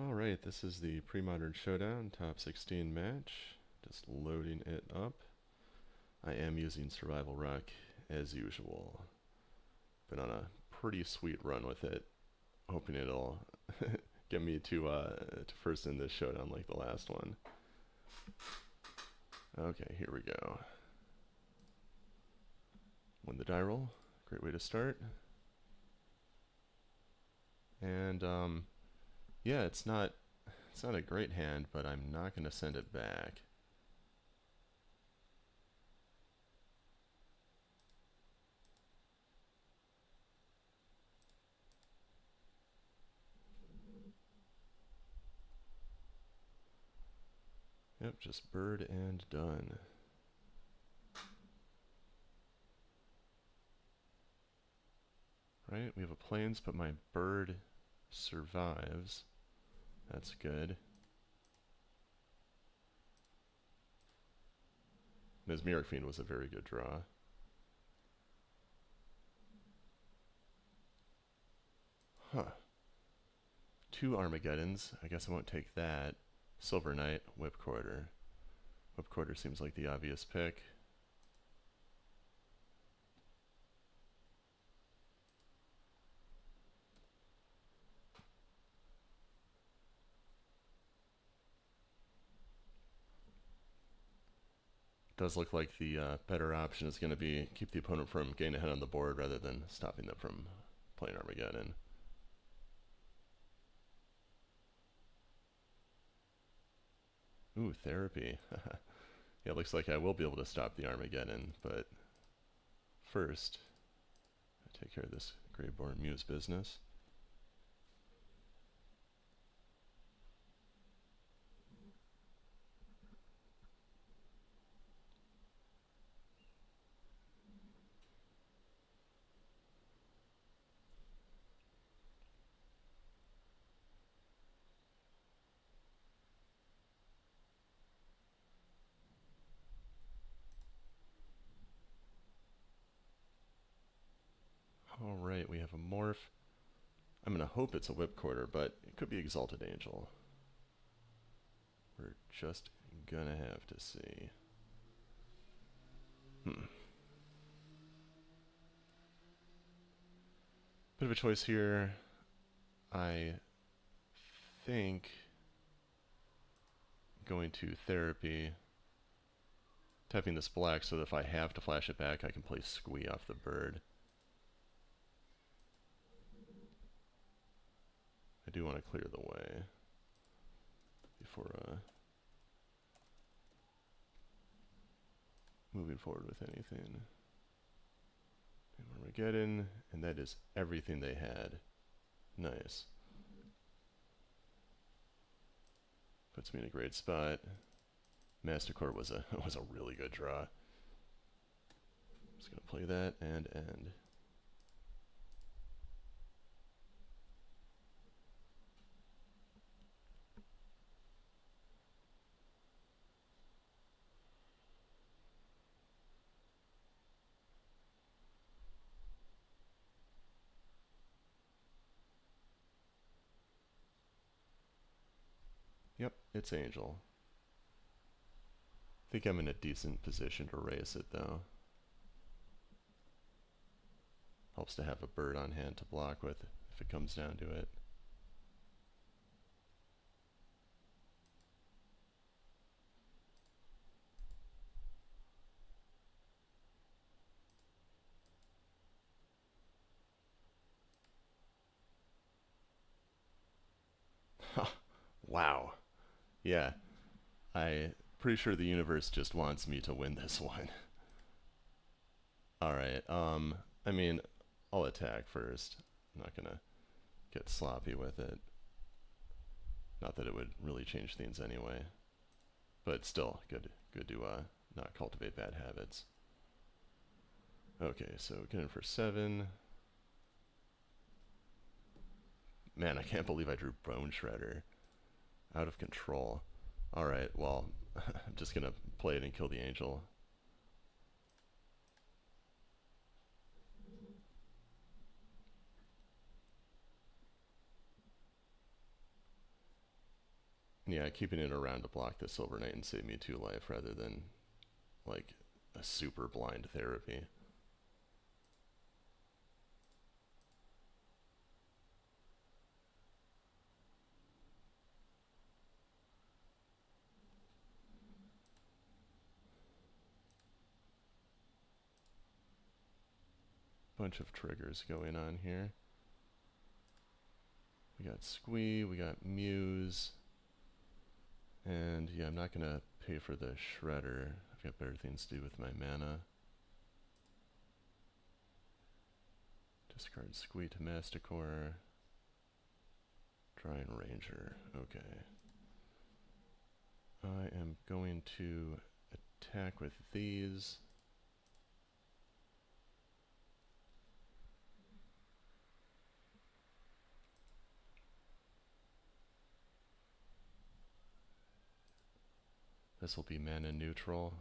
Alright, this is the Premodern Showdown top 16 match. Just loading it up. I am using Survival Rock as usual. Been on a pretty sweet run with it. Hoping it'll get me to first in this showdown like the last one. Okay, here we go. Win the die roll. Great way to start. And yeah, it's not a great hand, but I'm not going to send it back. Yep, just bird and done. Right, we have a plains, but my bird survives. That's good. Mesmeric Fiend was a very good draw. Huh. 2 Armageddons. I guess I won't take that. Silver Knight, Whipquarter. Whipquarter seems like the obvious pick. Does look like the better option is going to be keep the opponent from getting ahead on the board rather than stopping them from playing Armageddon. Ooh, therapy. Yeah, it looks like I will be able to stop the Armageddon, but first, I take care of this Greyborn Muse business. Alright, we have a morph. I'm going to hope it's a Whipquarter, but it could be Exalted Angel. We're just going to have to see. Bit of a choice here. I think going to therapy, tapping this black so that if I have to flash it back, I can play Squee off the bird. I do want to clear the way before moving forward with anything. Armageddon, and that is everything they had. Nice. Puts me in a great spot. Mastercore was a really good draw. Just gonna play that and end. Yep, it's Angel. I think I'm in a decent position to race it though. Helps to have a bird on hand to block with if it comes down to it. Wow. Yeah. I'm pretty sure the universe just wants me to win this one. Alright, I mean, I'll attack first. I'm not gonna get sloppy with it. Not that it would really change things anyway. But still, good to not cultivate bad habits. Okay, so get in for 7. Man, I can't believe I drew Bone Shredder. Out of control. Alright, well, I'm just gonna play it and kill the angel. Yeah, keeping it around to block the Silver Knight and save me 2 life rather than, like, a super blind therapy. Bunch of triggers going on here. We got Squee, we got Muse, and yeah, I'm not gonna pay for the Shredder. I've got better things to do with my mana. Discard Squee to Masticore. Drying Ranger, okay. I am going to attack with these. This will be mana neutral.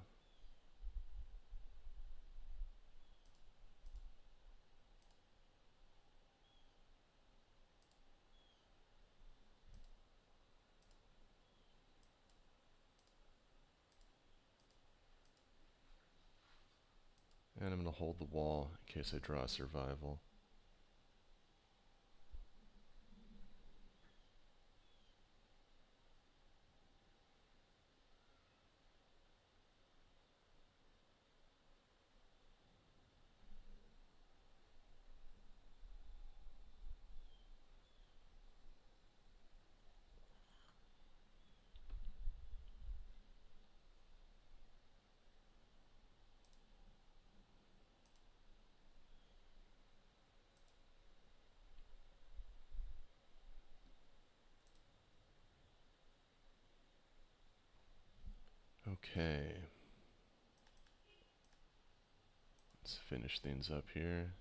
And I'm going to hold the wall in case I draw survival. Okay. Let's finish things up here.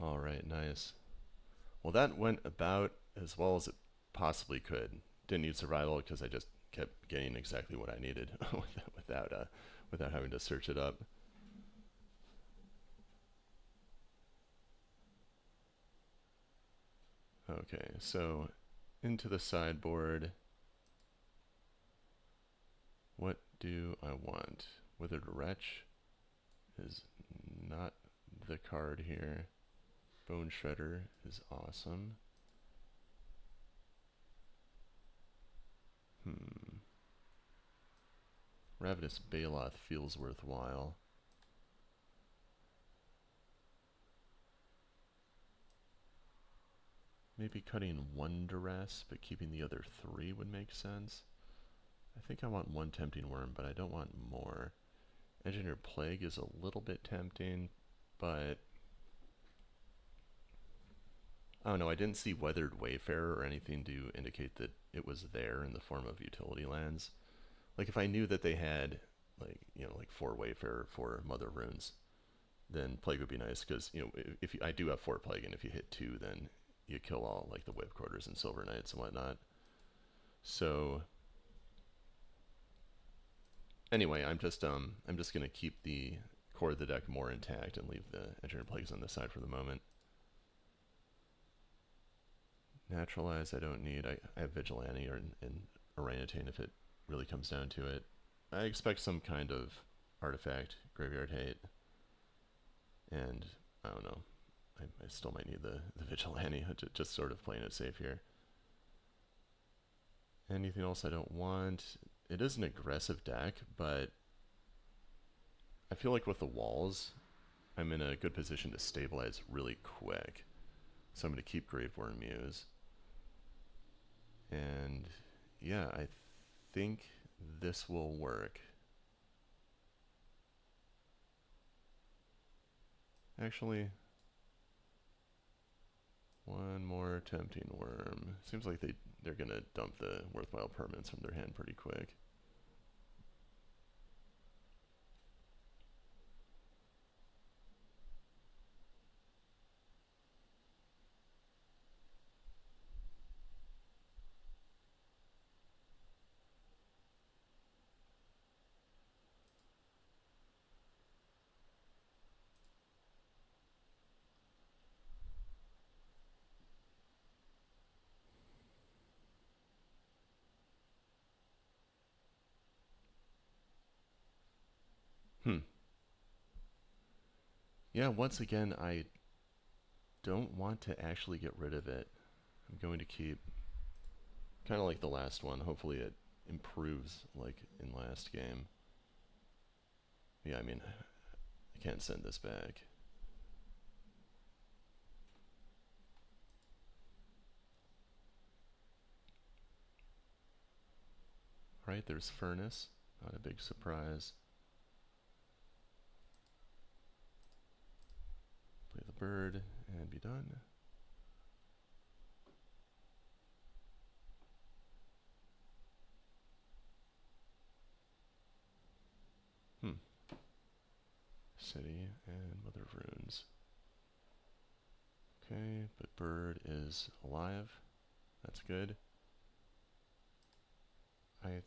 Alright, nice. Well, that went about as well as it possibly could. Didn't need survival because I just kept getting exactly what I needed without having to search it up. Okay, so into the sideboard. What do I want? Withered Wretch is not the card here. Bone Shredder is awesome. Ravenous Baloth feels worthwhile. Maybe cutting 1 Duress, but keeping the other 3 would make sense. I think I want 1 Tempting Worm, but I don't want more. Engineered Plague is a little bit tempting, but I don't know, I didn't see Weathered Wayfarer or anything to indicate that it was there in the form of utility lands. Like, if I knew that they had, like, you know, like 4 Wayfarer, 4 Mother Runes, then Plague would be nice, because, you know, if I do have 4 Plague, and if you hit 2, then you kill all, like, the Whip Quarters and Silver Knights and whatnot. So anyway, I'm just gonna keep the core of the deck more intact and leave the Engineered Plagues on the side for the moment. Naturalize I don't need. I have Vigilante or in Orangutan if it really comes down to it. I expect some kind of artifact, Graveyard Hate, and I don't know. I still might need the Vigilante, just sort of playing it safe here. Anything else I don't want? It is an aggressive deck, but I feel like with the walls, I'm in a good position to stabilize really quick. So I'm going to keep Graveworm Muse. And yeah, I think this will work. Actually, 1 more Tempting Worm. Seems like they're going to dump the worthwhile permanents from their hand pretty quick. Yeah, once again, I don't want to actually get rid of it. I'm going to keep, kind of like the last one. Hopefully it improves like in last game. Yeah, I mean, I can't send this back. Right, there's Furnace. Not a big surprise. Play the bird and be done. Hmm. City and Mother of Runes. Okay, but bird is alive. That's good. I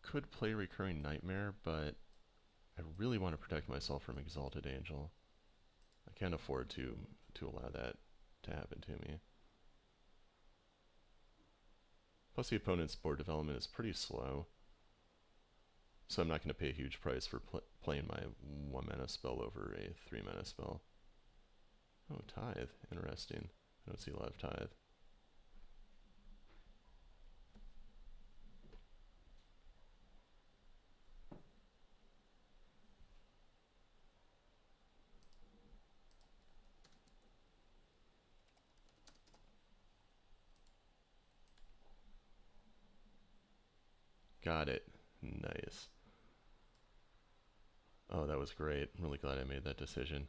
could play Recurring Nightmare, but I really want to protect myself from Exalted Angel. I can't afford to allow that to happen to me. Plus the opponent's board development is pretty slow, so I'm not going to pay a huge price for playing my 1 mana spell over a 3 mana spell. Oh, Tithe. Interesting. I don't see a lot of Tithe. Got it. Nice. Oh, that was great. I'm really glad I made that decision.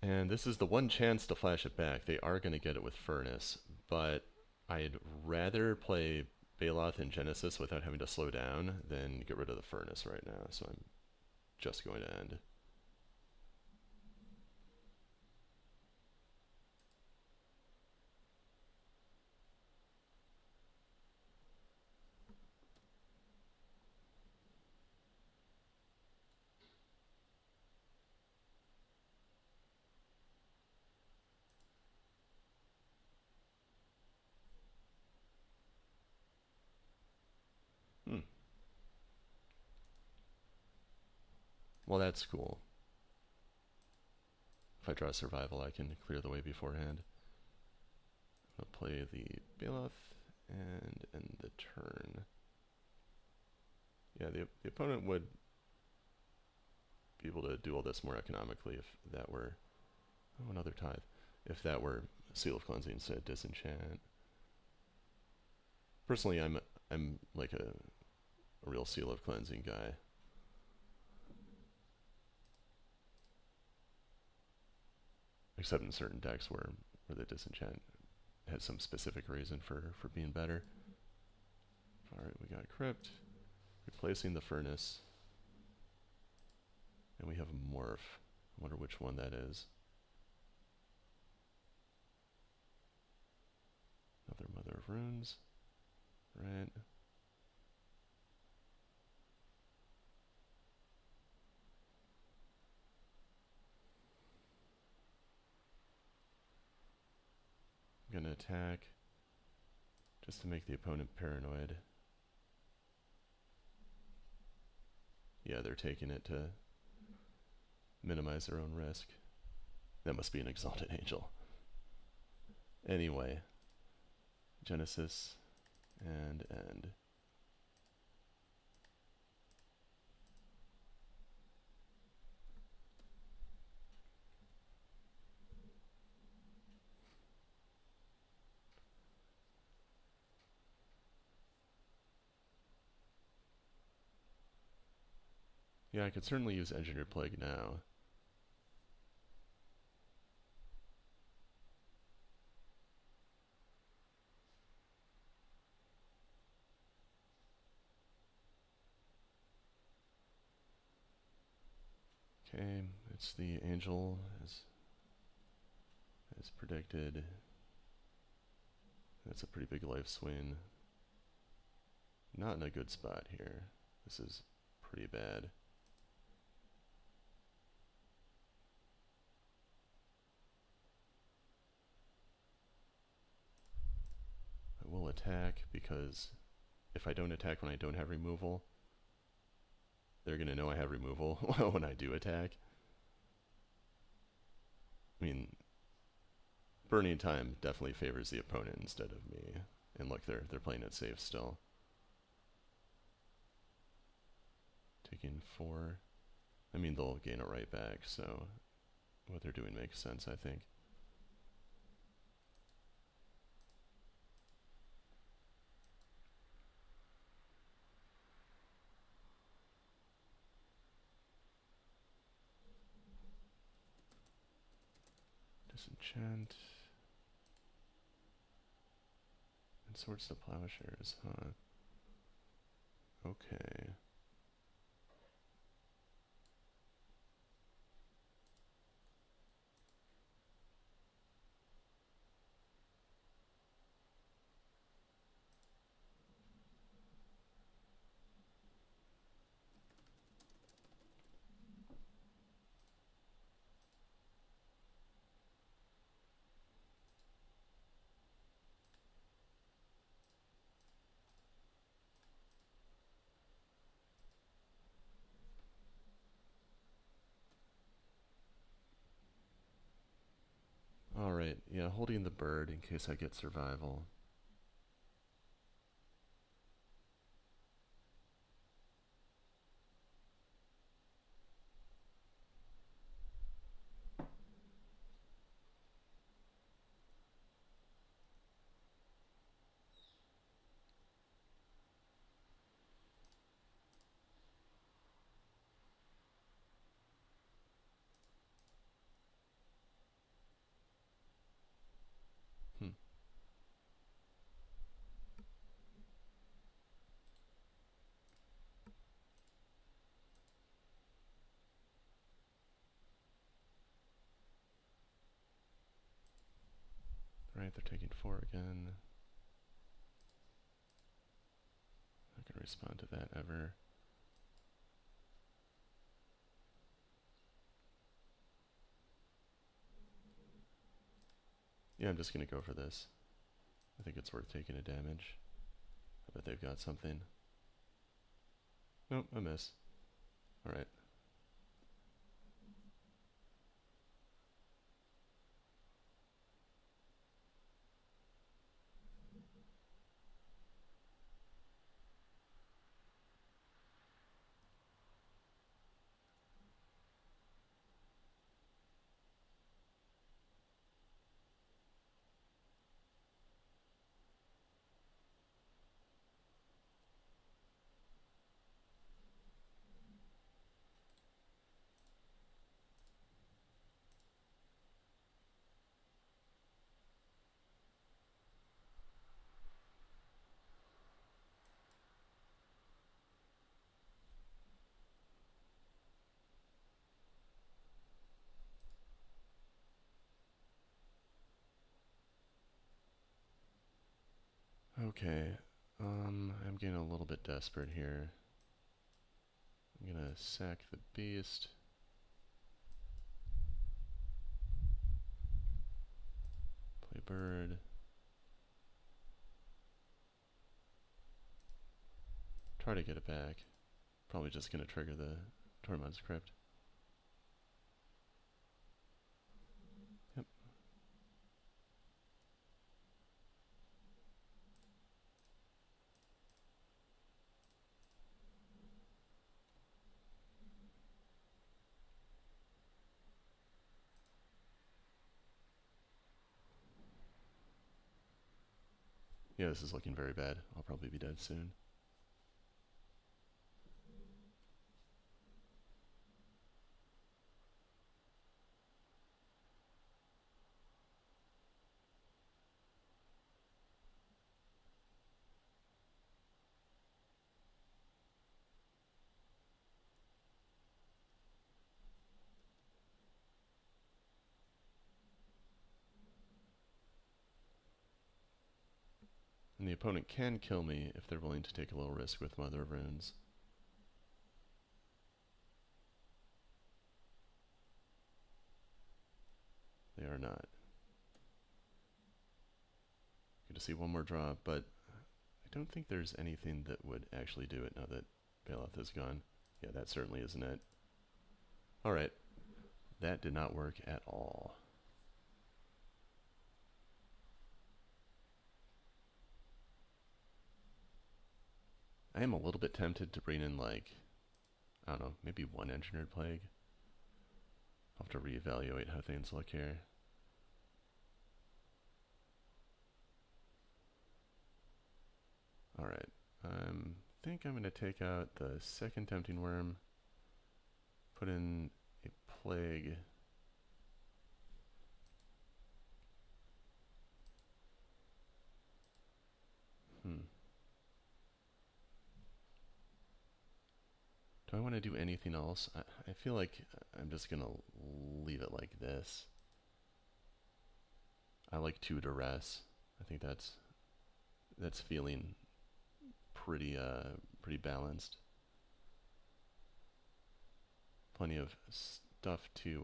And this is the one chance to flash it back. They are going to get it with Furnace, but I'd rather play Baloth and Genesis without having to slow down than get rid of the Furnace right now, so I'm just going to end. Hmm. Well, that's cool. If I draw Survival, I can clear the way beforehand. I'll play the Baloth and end the turn. Yeah, the opponent would be able to do all this more economically if that were... Oh, another Tithe. If that were Seal of Cleansing instead of Disenchant. Personally, I'm like a real Seal of Cleansing guy. Except in certain decks where the Disenchant has some specific reason for being better. Alright, we got Crypt. Replacing the Furnace. And we have a Morph. I wonder which one that is. Another Mother of Runes. Right. I'm going to attack just to make the opponent paranoid. Yeah, they're taking it to minimize their own risk. That must be an Exalted Angel. Anyway, Genesis and end. Yeah, I could certainly use Engineered Plague now. Okay, it's the Angel as predicted. That's a pretty big life swing. Not in a good spot here. This is pretty bad. I will attack because if I don't attack when I don't have removal, they're going to know I have removal when I do attack. I mean, Burning Time definitely favors the opponent instead of me. And look, they're playing it safe still. Taking 4. I mean, they'll gain it right back, so what they're doing makes sense, I think. Disenchant. And Swords to Plowshares, huh? Okay. Alright, yeah, holding the bird in case I get survival. Hmm. Alright, they're taking 4 again. Not gonna respond to that ever. Yeah, I'm just gonna go for this. I think it's worth taking a damage. I bet they've got something. Nope, a miss. Alright. Okay, I'm getting a little bit desperate here. I'm gonna sack the beast. Play bird. Try to get it back. Probably just gonna trigger the Tormod's Crypt. Yep. Yeah, this is looking very bad. I'll probably be dead soon. And the opponent can kill me if they're willing to take a little risk with Mother of Runes. They are not. Good to see one more draw, but I don't think there's anything that would actually do it now that Baloth is gone. Yeah, that certainly isn't it. Alright, that did not work at all. I am a little bit tempted to bring in, like, I don't know, maybe one engineered plague. I'll have to reevaluate how things look here. Alright, I think I'm going to take out the second tempting worm, put in a plague. Do I want to do anything else? I feel like I'm just going to leave it like this. I like 2 duress. I think that's feeling pretty balanced. Plenty of stuff to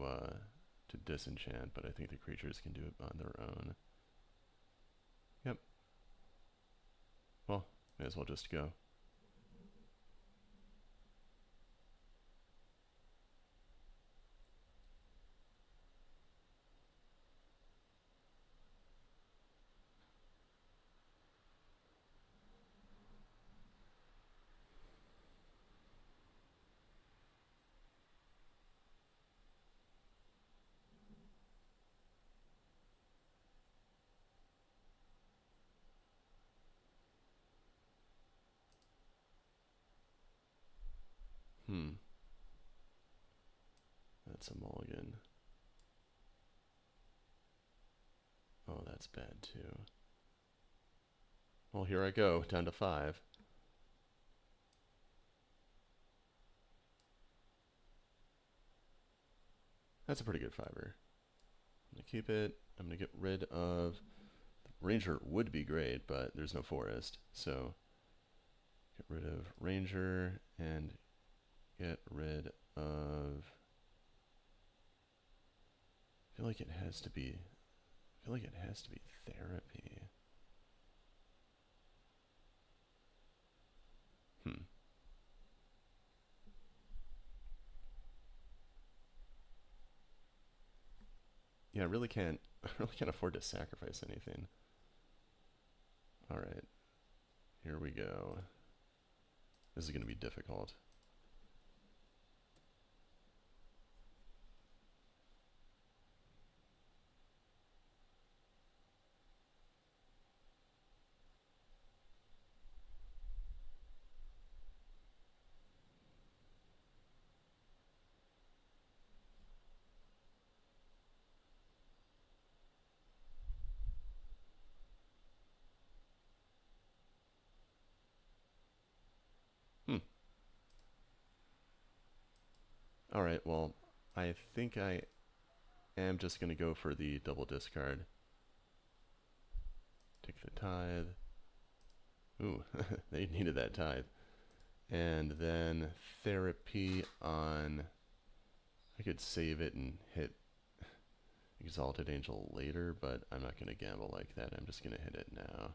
disenchant, but I think the creatures can do it on their own. Yep. Well, may as well just go. That's a mulligan. Oh, that's bad too. Well, here I go, down to 5. That's a pretty good 5er. I'm going to keep it. I'm going to get rid of... Ranger would be great, but there's no forest. So, get rid of Ranger and get rid of... I feel like it has to be... therapy. Yeah, I really can't afford to sacrifice anything. Alright. Here we go. This is going to be difficult. Alright, well, I think I am just going to go for the double discard. Take the tithe. Ooh, they needed that tithe. And then therapy on... I could save it and hit Exalted Angel later, but I'm not going to gamble like that. I'm just going to hit it now.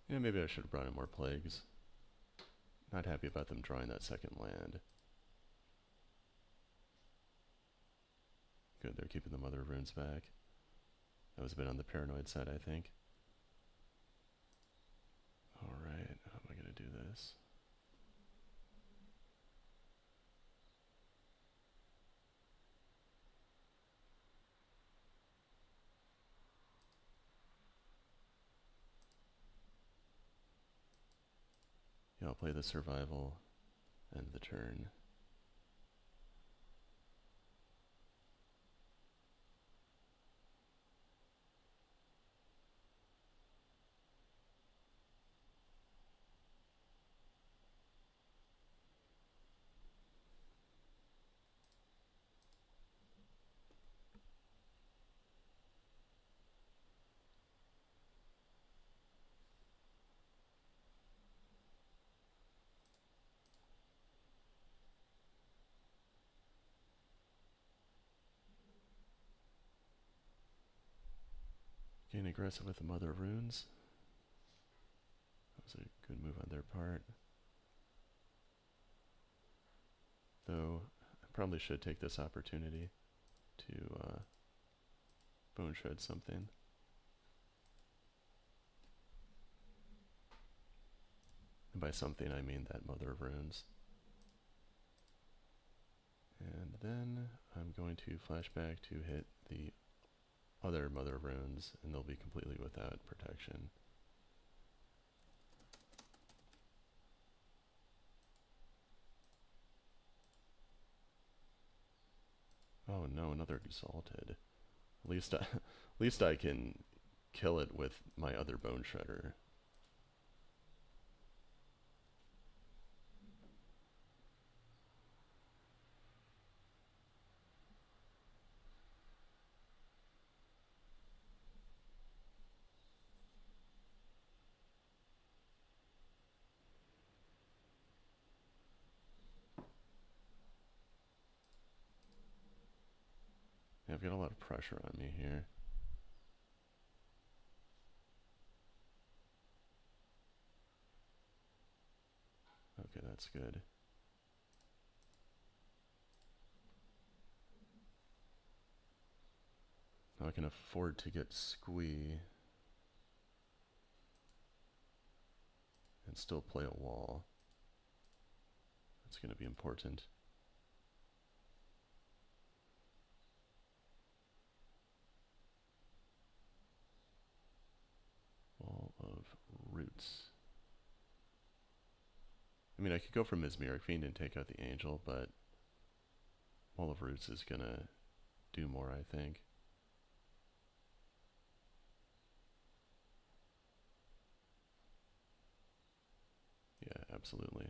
Yeah, maybe I should have brought in more plagues. Not happy about them drawing that second land. Good, they're keeping the Mother of Runes back. That was a bit on the paranoid side, I think. Alright, how am I going to do this? Yeah, I'll play the survival and the turn. Being aggressive with the Mother of Runes. That was a good move on their part. Though, I probably should take this opportunity to bone shred something. And by something I mean that Mother of Runes. And then I'm going to flash back to hit the other Mother of Runes, and they'll be completely without protection. Oh no, another Exalted. At least I can kill it with my other Bone Shredder. Yeah, I've got a lot of pressure on me here. Okay, that's good. Now I can afford to get Squee and still play a wall. That's going to be important. Wall of Roots. I mean, I could go for Mesmeric Fiend and take out the Angel, but Wall of Roots is going to do more, I think. Yeah, absolutely.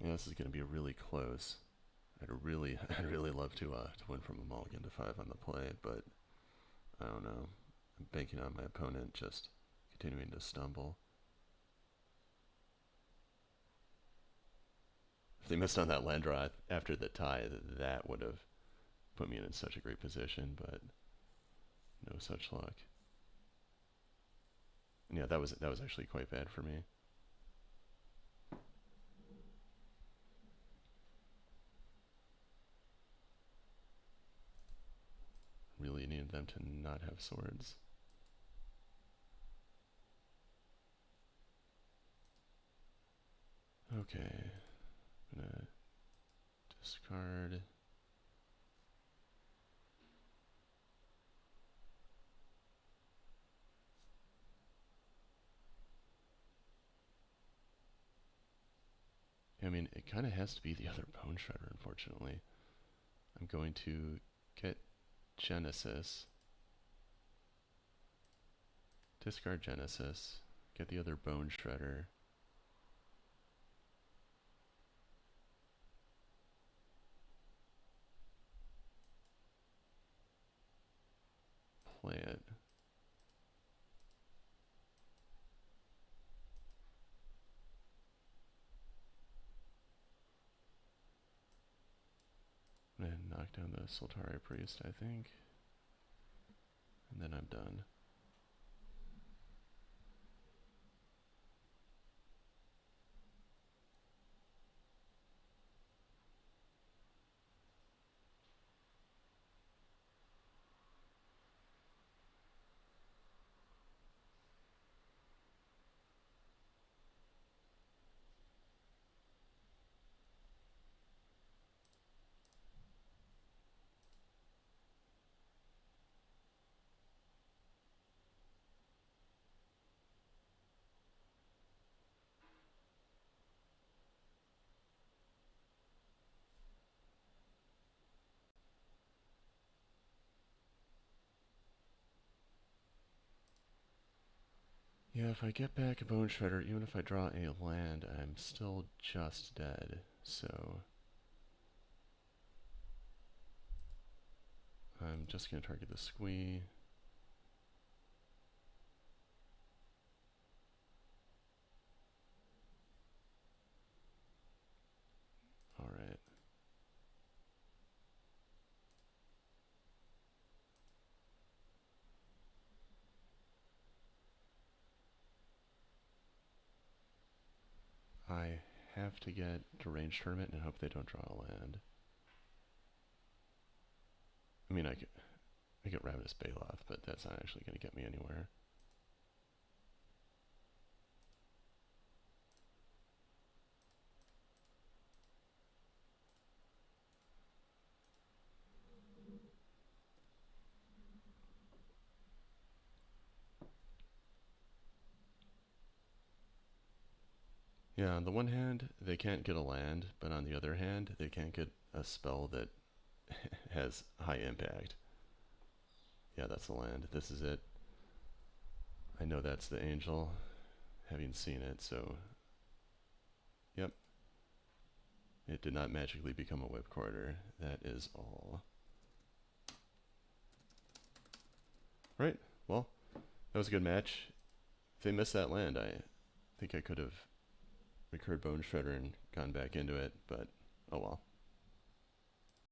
Yeah, this is going to be really close. I'd really love to win from a mulligan to 5 on the play, but I don't know. I'm banking on my opponent just continuing to stumble. If they missed on that land draw after the tie, that would have put me in such a great position, but no such luck. And yeah, that was actually quite bad for me. Really needed them to not have swords. Okay, I'm gonna discard. I mean, it kind of has to be the other Bone Shredder, unfortunately. I'm going to get Genesis, discard Genesis, get the other Bone Shredder, play it. And knock down the Soltari Priest, I think. And then I'm done. Yeah, if I get back a Bone Shredder, even if I draw a land, I'm still just dead. So I'm just going to target the Squee. Alright. I have to get Deranged Tournament and hope they don't draw a land. I mean, I get Ravenous Baloth, but that's not actually going to get me anywhere. Yeah, on the one hand, they can't get a land, but on the other hand, they can't get a spell that has high impact. Yeah, that's the land. This is it. I know that's the Angel, having seen it, so... Yep. It did not magically become a Whipcorder. That is all. Right, well, that was a good match. If they missed that land, I think I could have recurred Bone Shredder and gone back into it, but oh well.